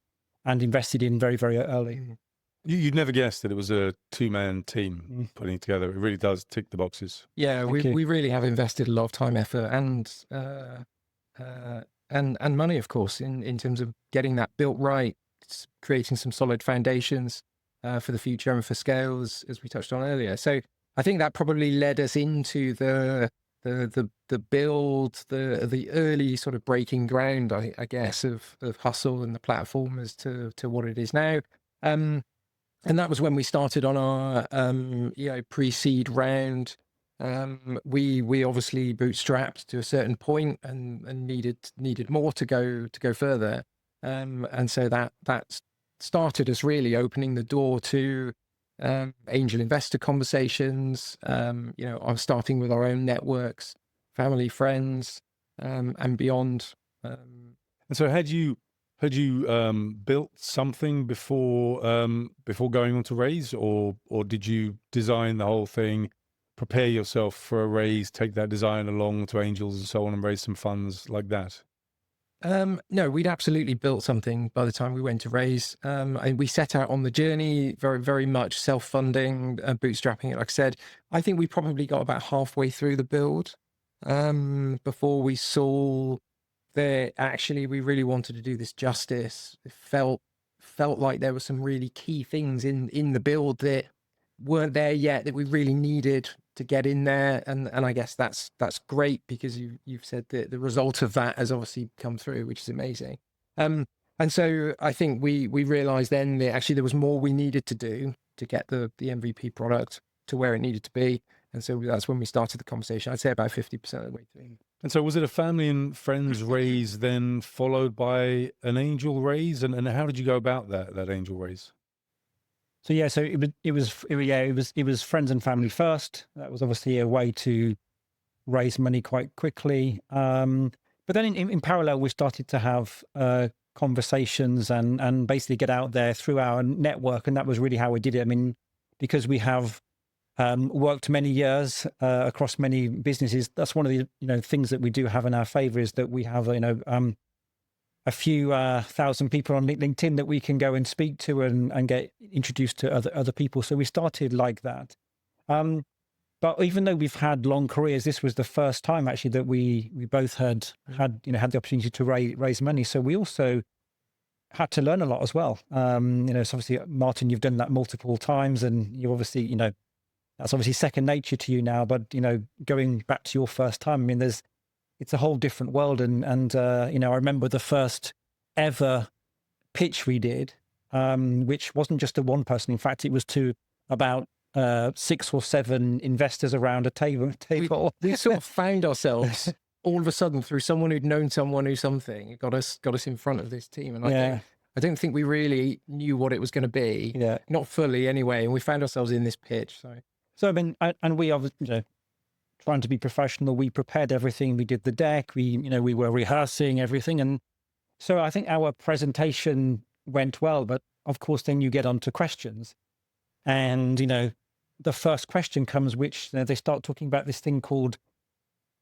and invested in very, very early. You'd never guessed that it was a two-man team putting it together. It really does tick the boxes. Yeah, we really have invested a lot of time, effort, and money, of course, in terms of getting that built right, creating some solid foundations for the future and for scale, as we touched on earlier. So I think that probably led us into the build, the early sort of breaking ground, I guess, of Hustl and the platform as to what it is now. And that was when we started on our pre-seed round. We obviously bootstrapped to a certain point and needed more to go further. And so that started us really opening the door to angel investor conversations. I'm starting with our own networks, family, friends, and beyond. And so had you built something before going on to raise, or did you design the whole thing, prepare yourself for a raise, take that design along to angels and so on, and raise some funds like that? No, we'd absolutely built something by the time we went to raise. And we set out on the journey very, very much self-funding, bootstrapping it. Like I said, I think we probably got about halfway through the build before we saw that actually we really wanted to do this justice. It felt like there were some really key things in the build that weren't there yet that we really needed to get in there. And I guess that's great, because you've said that the result of that has obviously come through, which is amazing. And so I think we realized then that actually there was more we needed to do to get the MVP product to where it needed to be. And so that's when we started the conversation. I'd say about 50% of the way through. And so was it a family and friends raise, then followed by an angel raise? And how did you go about that angel raise? So yeah, so it was friends and family first. That was obviously a way to raise money quite quickly. But then in parallel, we started to have conversations and basically get out there through our network, and that was really how we did it. I mean, because we have worked many years across many businesses, that's one of the things that we do have in our favor, is that we have a few thousand people on LinkedIn that we can go and speak to and get introduced to other people. So we started like that. But even though we've had long careers, this was the first time actually that we both had the opportunity to raise money. So we also had to learn a lot as well. So obviously, Martin, you've done that multiple times, and you obviously, that's obviously second nature to you now. But going back to your first time, I mean, it's a whole different world. And I remember the first ever pitch we did, which wasn't just to one person. In fact, it was to about 6 or 7 investors around a table. We sort of found ourselves all of a sudden through someone who'd known someone who something. It got us in front of this team. And I don't think we really knew what it was going to be. Yeah. Not fully anyway. And we found ourselves in this pitch. So I mean, and we obviously, trying to be professional. We prepared everything. We did the deck. We were rehearsing everything. And so I think our presentation went well, but of course, then you get onto questions. And, the first question comes, which they start talking about this thing called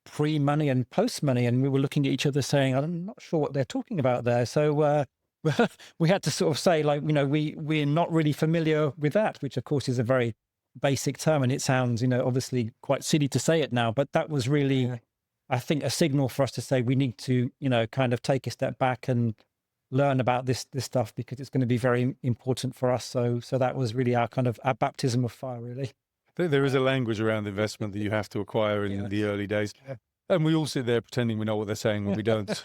pre-money and post-money. And we were looking at each other saying, I'm not sure what they're talking about there. So we had to sort of say, like, we're not really familiar with that, which of course is a very basic term. And it sounds, obviously quite silly to say it now, but that was really, I think, a signal for us to say we need to, kind of take a step back and learn about this stuff, because it's going to be very important for us. So that was really our baptism of fire, really. There is a language around investment that you have to acquire in the early days. Yeah. And we all sit there pretending we know what they're saying when we don't.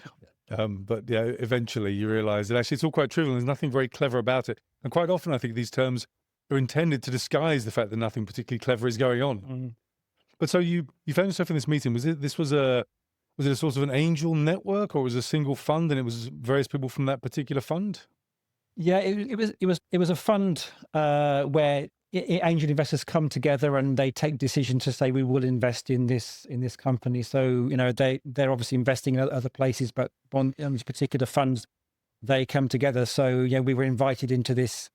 But eventually you realize that actually it's all quite trivial. There's nothing very clever about it. And quite often I think these terms are intended to disguise the fact that nothing particularly clever is going on. Mm. But so you found yourself in this meeting. Was it a sort of an angel network, or was it a single fund and it was various people from that particular fund? Yeah, it was a fund where angel investors come together and they take decisions to say we will invest in this company. So they're obviously investing in other places, but on these particular funds, they come together. So we were invited into this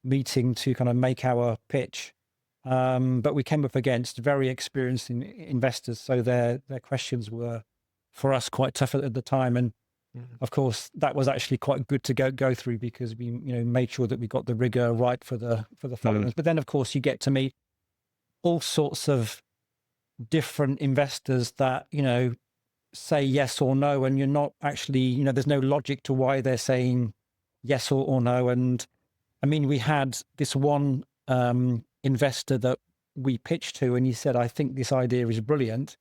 meeting to kind of make our pitch, but we came up against very experienced investors. So their questions were, for us, quite tough at the time. And of course, that was actually quite good to go through, because we made sure that we got the rigor right for the followers. But then, of course, you get to meet all sorts of different investors that say yes or no, and you're not actually there's no logic to why they're saying yes or no. And I mean, we had this one investor that we pitched to, and he said, I think this idea is brilliant,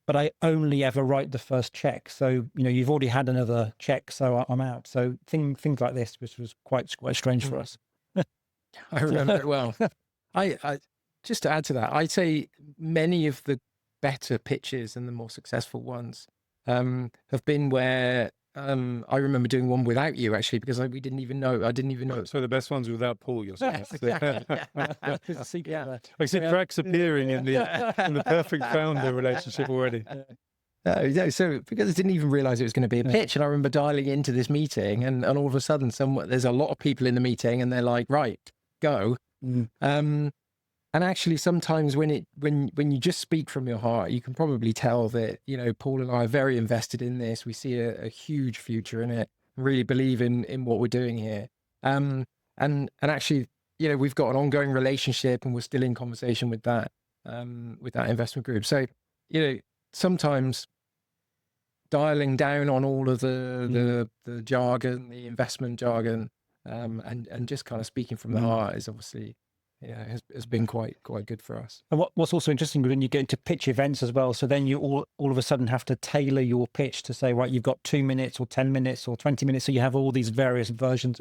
but I only ever write the first check. So, you've already had another check, so I'm out. So things like this, which was quite strange for us. I remember it well. I just to add to that, I'd say many of the better pitches and the more successful ones have been where I remember doing one without you, actually, because I didn't even know. So the best ones without Paul, you're saying? There's a secret there. I see cracks appearing in the perfect founder relationship already. No, so because I didn't even realize it was going to be a pitch. And I remember dialing into this meeting and all of a sudden there's a lot of people in the meeting and they're like, right, go. And actually, sometimes when you just speak from your heart, you can probably tell that, Paul and I are very invested in this. We see a huge future in it, really believe in what we're doing here. And actually, we've got an ongoing relationship and we're still in conversation with that investment group. So, sometimes dialing down on all of the jargon, the investment jargon, and just kind of speaking from the heart is obviously, has been quite good for us. And what's also interesting when you get into pitch events as well, so then you all of a sudden have to tailor your pitch to say, right, you've got 2 minutes or 10 minutes or 20 minutes. So you have all these various versions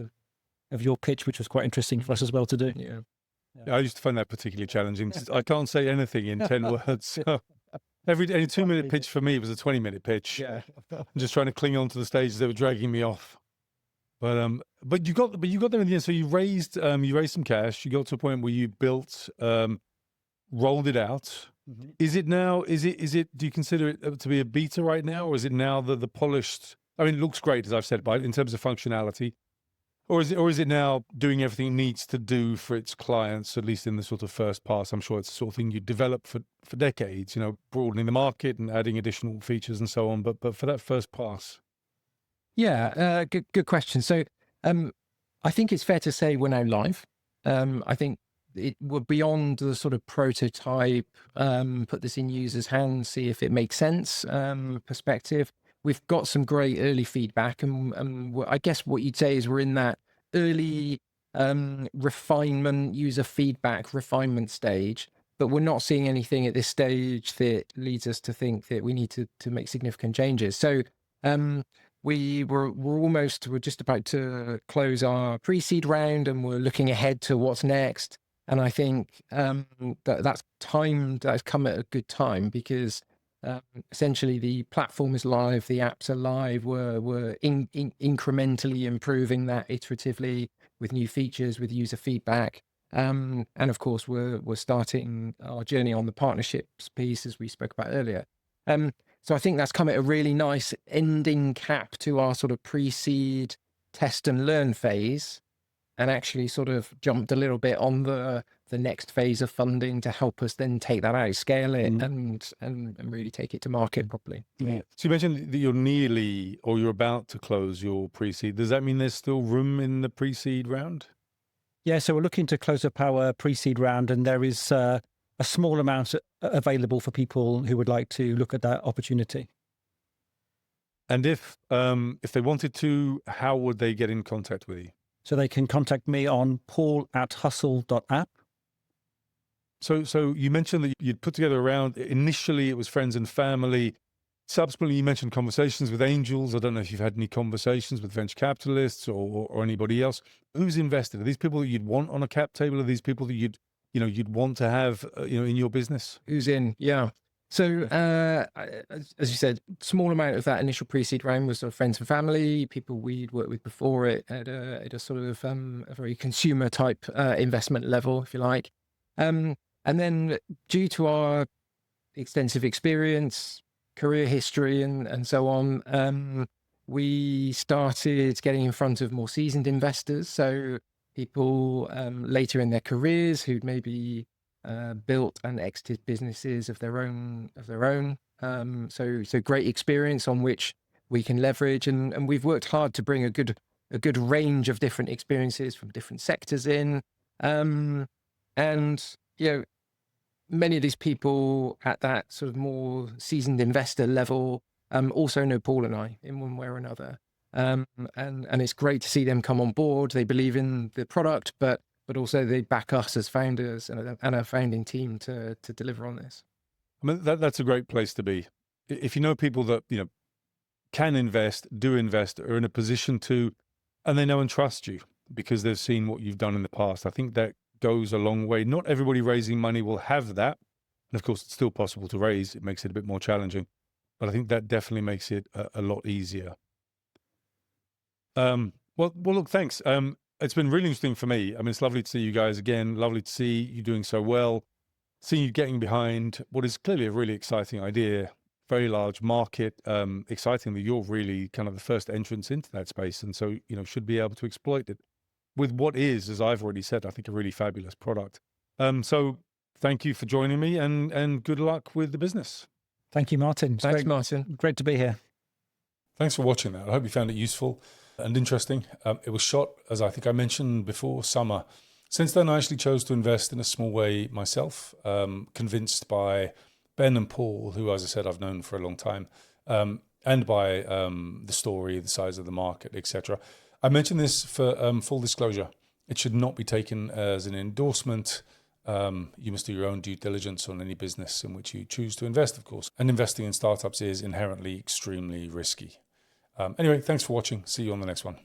of your pitch, which was quite interesting for us as well to do. Yeah, I used to find that particularly challenging. I can't say anything in 10 words. So any 2-minute pitch for me was a 20-minute pitch. Yeah. I'm just trying to cling on to the stages that were dragging me off. But you got there in the end. So you raised some cash. You got to a point where you built, rolled it out. Mm-hmm. Is it now? Is it? Do you consider it to be a beta right now, or is it now the polished? I mean, it looks great, as I've said, but in terms of functionality, or is it now doing everything it needs to do for its clients, at least in the sort of first pass? I'm sure it's the sort of thing you develop for decades. Broadening the market and adding additional features and so on. But for that first pass. Yeah, good question. So I think it's fair to say we're now live. I think we're beyond the sort of prototype, put this in users' hands, see if it makes sense perspective. We've got some great early feedback, and I guess what you'd say is we're in that early user feedback refinement stage, but we're not seeing anything at this stage that leads us to think that we need to make significant changes. So we're just about to close our pre-seed round, and we're looking ahead to what's next. And I think that's come at a good time, because essentially the platform is live, the apps are live. We're incrementally improving that iteratively with new features, with user feedback. And of course, we're starting our journey on the partnerships piece, as we spoke about earlier. So I think that's come at a really nice ending cap to our sort of pre-seed test and learn phase, and actually sort of jumped a little bit on the next phase of funding to help us then take that out, scale it, and really take it to market properly. Yeah. So you mentioned that you're nearly, or you're about to close your pre-seed. Does that mean there's still room in the pre-seed round? Yeah, so we're looking to close up our pre-seed round, and there is a small amount available for people who would like to look at that opportunity. And if they wanted to, how would they get in contact with you? So they can contact me on paul@hustl.app. So you mentioned that you'd put together a round. Initially, it was friends and family. Subsequently, you mentioned conversations with angels. I don't know if you've had any conversations with venture capitalists or anybody else. Who's invested? Are these people that you'd want on a cap table? Are these people that you'd want to have in your business? Who's in? Yeah. So as you said, small amount of that initial pre-seed round was sort of friends and family, people we'd worked with before it at a sort of a very consumer type investment level, if you like. And then due to our extensive experience, career history, and so on, we started getting in front of more seasoned investors. So people later in their careers who'd maybe built and exited businesses of their own. So great experience on which we can leverage, and we've worked hard to bring a good range of different experiences from different sectors in, and many of these people at that sort of more seasoned investor level also know Paul and I in one way or another. And it's great to see them come on board. They believe in the product, but also they back us as founders and a founding team to deliver on this. I mean, that's a great place to be. If you know people that can invest, do invest, are in a position to, and they know and trust you because they've seen what you've done in the past, I think that goes a long way. Not everybody raising money will have that. And of course, it's still possible to raise. It makes it a bit more challenging. But I think that definitely makes it a lot easier. Well, look, thanks. It's been really interesting for me. I mean, it's lovely to see you guys again. Lovely to see you doing so well. Seeing you getting behind what is clearly a really exciting idea, very large market. Exciting that you're really kind of the first entrance into that space. And so, should be able to exploit it with what is, as I've already said, I think a really fabulous product. So thank you for joining me and good luck with the business. Thank you, Martin. Thanks, Martin. Great to be here. Thanks for watching that. I hope you found it useful and interesting. It was shot, as I think I mentioned before, summer. Since then, I actually chose to invest in a small way myself, convinced by Ben and Paul, who, as I said, I've known for a long time, and by the story, the size of the market, etc. I mention this for full disclosure. It should not be taken as an endorsement. You must do your own due diligence on any business in which you choose to invest, of course. And investing in startups is inherently extremely risky. Anyway, thanks for watching. See you on the next one.